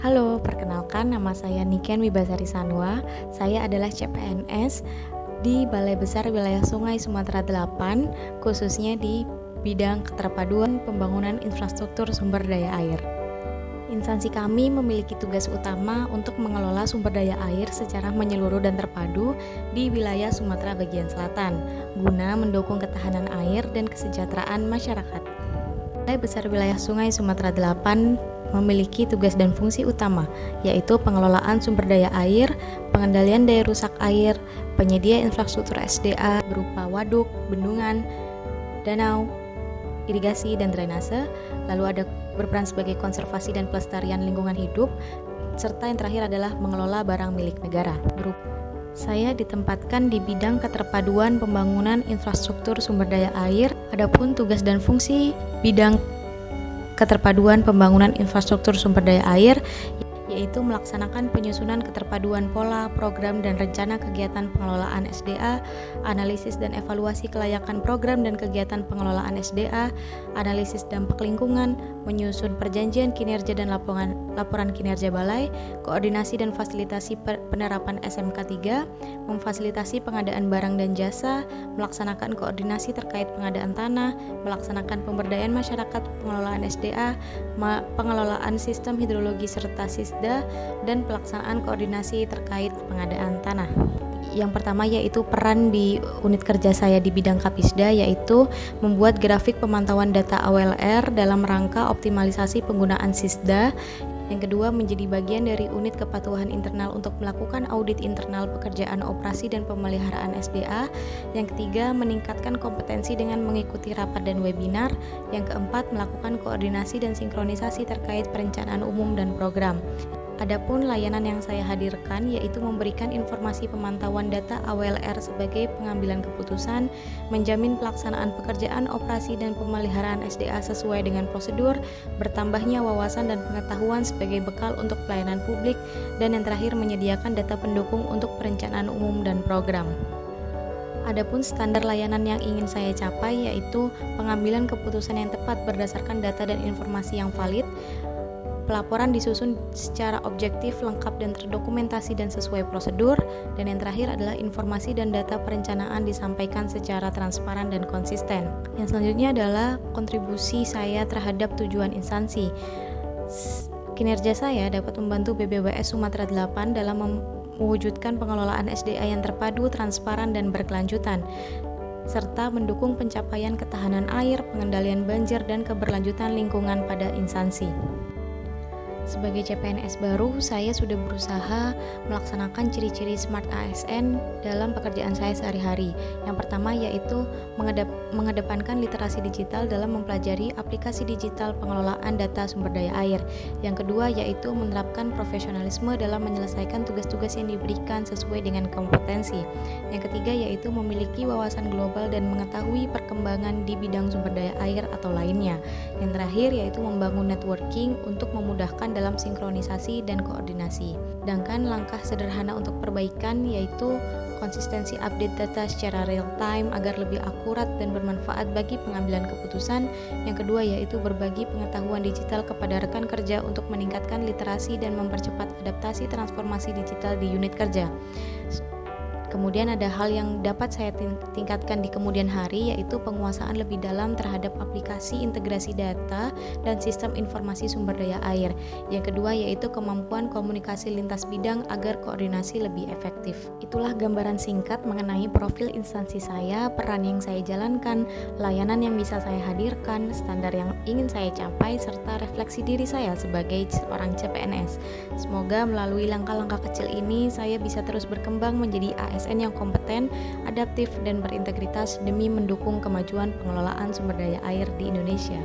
Halo, perkenalkan nama saya Niken Wibasari Sanwa. Saya adalah CPNS di Balai Besar Wilayah Sungai Sumatera 8, khususnya di bidang keterpaduan pembangunan infrastruktur sumber daya air. Instansi kami memiliki tugas utama untuk mengelola sumber daya air secara menyeluruh dan terpadu di wilayah Sumatera bagian selatan, guna mendukung ketahanan air dan kesejahteraan masyarakat. Balai Besar Wilayah Sungai Sumatera 8 memiliki tugas dan fungsi utama, yaitu pengelolaan sumber daya air, pengendalian daya rusak air, penyedia infrastruktur SDA berupa waduk, bendungan, danau, irigasi, dan drainase, lalu ada berperan sebagai konservasi dan pelestarian lingkungan hidup, serta yang terakhir adalah mengelola barang milik negara. Saya ditempatkan di bidang keterpaduan pembangunan infrastruktur sumber daya air. Adapun tugas dan fungsi bidang keterpaduan pembangunan infrastruktur sumber daya air yaitu melaksanakan penyusunan keterpaduan pola, program, dan rencana kegiatan pengelolaan SDA, analisis dan evaluasi kelayakan program dan kegiatan pengelolaan SDA, analisis dampak lingkungan, menyusun perjanjian kinerja dan laporan kinerja balai, koordinasi dan fasilitasi penerapan SMK 3, memfasilitasi pengadaan barang dan jasa, melaksanakan koordinasi terkait pengadaan tanah, melaksanakan pemberdayaan masyarakat pengelolaan SDA, pengelolaan sistem hidrologi serta SISDA, dan pelaksanaan koordinasi terkait pengadaan tanah. Yang pertama yaitu peran di unit kerja saya di bidang Kapisda, yaitu membuat grafik pemantauan data AWLR dalam rangka optimalisasi penggunaan SISDA. Yang kedua, menjadi bagian dari unit kepatuhan internal untuk melakukan audit internal pekerjaan operasi dan pemeliharaan SDA. Yang ketiga, meningkatkan kompetensi dengan mengikuti rapat dan webinar. Yang keempat, melakukan koordinasi dan sinkronisasi terkait perencanaan umum dan program. Adapun layanan yang saya hadirkan yaitu memberikan informasi pemantauan data AWLR sebagai pengambilan keputusan, menjamin pelaksanaan pekerjaan operasi dan pemeliharaan SDA sesuai dengan prosedur, bertambahnya wawasan dan pengetahuan sebagai bekal untuk pelayanan publik, dan yang terakhir menyediakan data pendukung untuk perencanaan umum dan program. Adapun standar layanan yang ingin saya capai yaitu pengambilan keputusan yang tepat berdasarkan data dan informasi yang valid, pelaporan disusun secara objektif, lengkap, dan terdokumentasi dan sesuai prosedur, dan yang terakhir adalah informasi dan data perencanaan disampaikan secara transparan dan konsisten. Yang selanjutnya adalah kontribusi saya terhadap tujuan instansi. Kinerja saya dapat membantu BBWS Sumatera 8 dalam mewujudkan pengelolaan SDA yang terpadu, transparan, dan berkelanjutan, serta mendukung pencapaian ketahanan air, pengendalian banjir, dan keberlanjutan lingkungan pada instansi. Sebagai CPNS baru, saya sudah berusaha melaksanakan ciri-ciri Smart ASN dalam pekerjaan saya sehari-hari. Yang pertama yaitu mengedepankan literasi digital dalam mempelajari aplikasi digital pengelolaan data sumber daya air. Yang kedua yaitu menerapkan profesionalisme dalam menyelesaikan tugas-tugas yang diberikan sesuai dengan kompetensi. Yang ketiga yaitu memiliki wawasan global dan mengetahui perkembangan di bidang sumber daya air atau lainnya. Yang terakhir yaitu membangun networking untuk memudahkan dalam sinkronisasi dan koordinasi. Sedangkan langkah sederhana untuk perbaikan yaitu konsistensi update data secara real time agar lebih akurat dan bermanfaat bagi pengambilan keputusan. Yang kedua yaitu berbagi pengetahuan digital kepada rekan kerja untuk meningkatkan literasi dan mempercepat adaptasi transformasi digital di unit kerja. Kemudian ada hal yang dapat saya tingkatkan di kemudian hari yaitu penguasaan lebih dalam terhadap aplikasi integrasi data dan sistem informasi sumber daya air. Yang kedua yaitu kemampuan komunikasi lintas bidang agar koordinasi lebih efektif. Itulah gambaran singkat mengenai profil instansi saya, peran yang saya jalankan, layanan yang bisa saya hadirkan, standar yang ingin saya capai, serta refleksi diri saya sebagai seorang CPNS. Semoga melalui langkah-langkah kecil ini saya bisa terus berkembang menjadi ASN yang kompeten, adaptif, dan berintegritas demi mendukung kemajuan pengelolaan sumber daya air di Indonesia.